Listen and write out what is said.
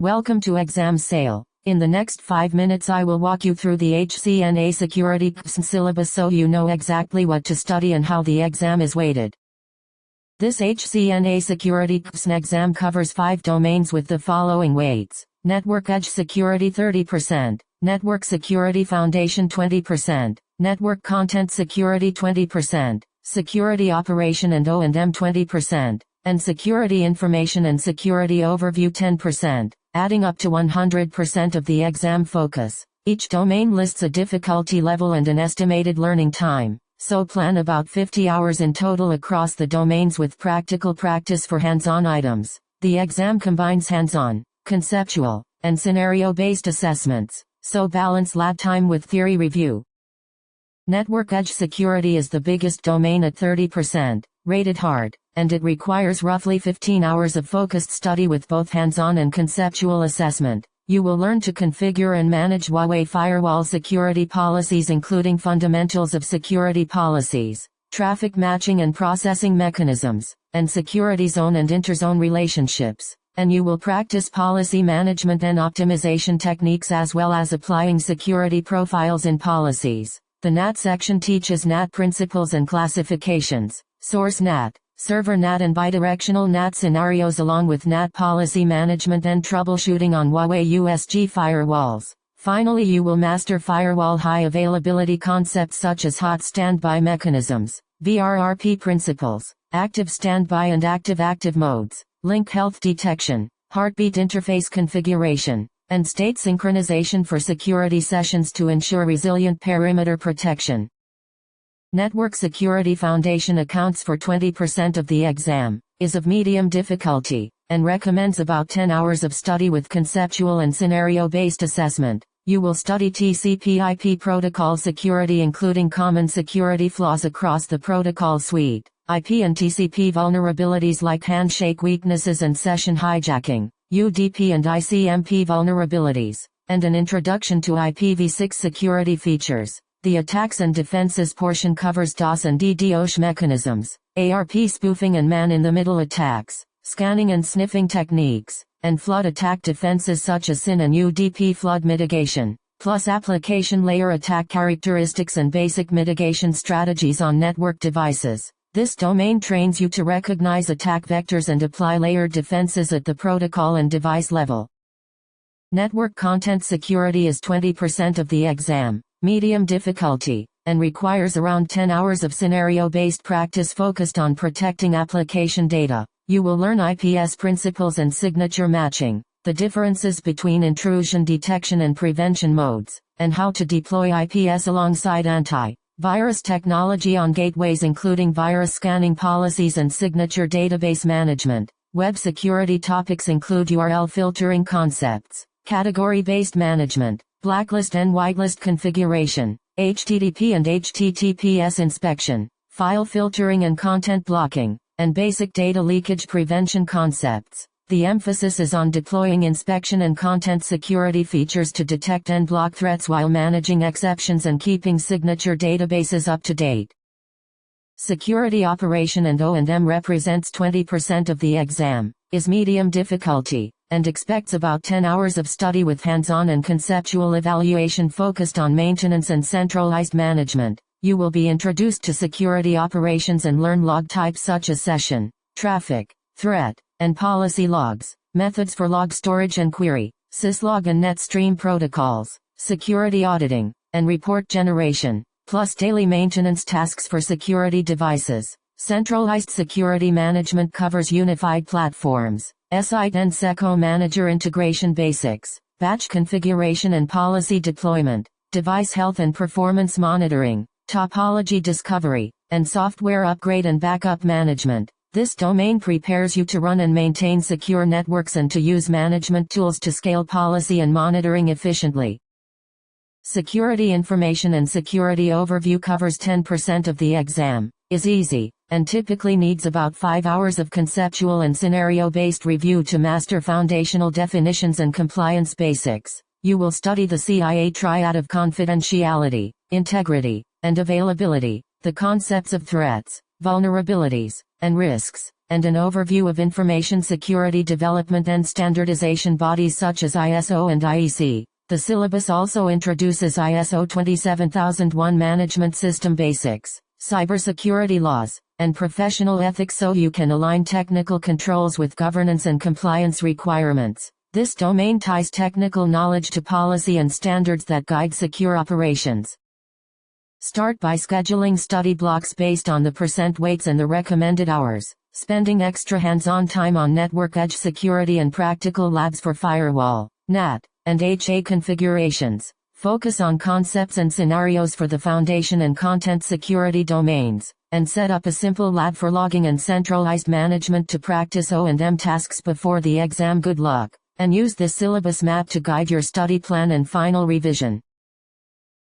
Welcome to Exam Sale. In the next 5 minutes I will walk you through the HCIA-Security syllabus so you know exactly what to study and how the exam is weighted. This HCIA-Security exam covers 5 domains with the following weights: Network Edge Security 30%, Network Security Foundation 20%, Network Content Security 20%, Security Operation and O&M 20%, and Security Information and Security Overview 10%, adding up to 100% of the exam focus. Each domain lists a difficulty level and an estimated learning time, so plan about 50 hours in total across the domains with practical practice for hands-on items. The exam combines hands-on, conceptual, and scenario-based assessments, so balance lab time with theory review. Network Edge Security is the biggest domain at 30%, rated hard, and it requires roughly 15 hours of focused study with both hands-on and conceptual assessment. You will learn to configure and manage Huawei Firewall security policies, including fundamentals of security policies, traffic matching and processing mechanisms, and security zone and interzone relationships. And you will practice policy management and optimization techniques as well as applying security profiles in policies. The NAT section teaches NAT principles and classifications, source NAT, server NAT and bidirectional NAT scenarios along with NAT policy management and troubleshooting on Huawei USG firewalls. Finally, you will master firewall high availability concepts such as hot standby mechanisms, VRRP principles, active standby and active modes, link health detection, heartbeat interface configuration, and state synchronization for security sessions to ensure resilient perimeter protection. Network Security Foundation accounts for 20% of the exam, is of medium difficulty, and recommends about 10 hours of study with conceptual and scenario-based assessment. You will study TCP/IP protocol security, including common security flaws across the protocol suite, IP and TCP vulnerabilities like handshake weaknesses and session hijacking, UDP and ICMP vulnerabilities, and an introduction to IPv6 security features. The attacks and defenses portion covers DOS and DDoS mechanisms, ARP spoofing and man-in-the-middle attacks, scanning and sniffing techniques, and flood attack defenses such as SYN and UDP flood mitigation, plus application layer attack characteristics and basic mitigation strategies on network devices. This domain trains you to recognize attack vectors and apply layered defenses at the protocol and device level. Network Content Security is 20% of the exam, medium difficulty, and requires around 10 hours of scenario-based practice focused on protecting application data. You will learn IPS principles and signature matching, the differences between intrusion detection and prevention modes, and how to deploy IPS alongside anti-virus technology on gateways, including virus scanning policies and signature database management. Web security topics include URL filtering concepts, category-based management, blacklist and whitelist configuration, HTTP and HTTPS inspection, file filtering and content blocking, and basic data leakage prevention concepts. The emphasis is on deploying inspection and content security features to detect and block threats while managing exceptions and keeping signature databases up to date. Security Operation and O&M represents 20% of the exam, is medium difficulty, and expects about 10 hours of study with hands-on and conceptual evaluation focused on maintenance and centralized management. You will be introduced to security operations and learn log types such as session, traffic, threat, and policy logs, methods for log storage and query, syslog and netstream protocols, security auditing, and report generation, plus daily maintenance tasks for security devices. Centralized security management covers unified platforms, SIT and SECO manager integration basics, batch configuration and policy deployment, device health and performance monitoring, topology discovery, and software upgrade and backup management. This domain prepares you to run and maintain secure networks and to use management tools to scale policy and monitoring efficiently. Security Information and Security Overview covers 10% of the exam, is easy, and typically needs about 5 hours of conceptual and scenario-based review to master foundational definitions and compliance basics. You will study the CIA triad of confidentiality, integrity, and availability, the concepts of threats, vulnerabilities, and risks, and an overview of information security development and standardization bodies such as ISO and IEC. The syllabus also introduces ISO 27001 management system basics, cybersecurity laws, and professional ethics so you can align technical controls with governance and compliance requirements. This domain ties technical knowledge to policy and standards that guide secure operations. Start by scheduling study blocks based on the percent weights and the recommended hours, spending extra hands-on time on network edge security and practical labs for firewall, NAT, and HA configurations. Focus on concepts and scenarios for the foundation and content security domains, and set up a simple lab for logging and centralized management to practice O&M tasks before the exam. Good luck, and use this syllabus map to guide your study plan and final revision.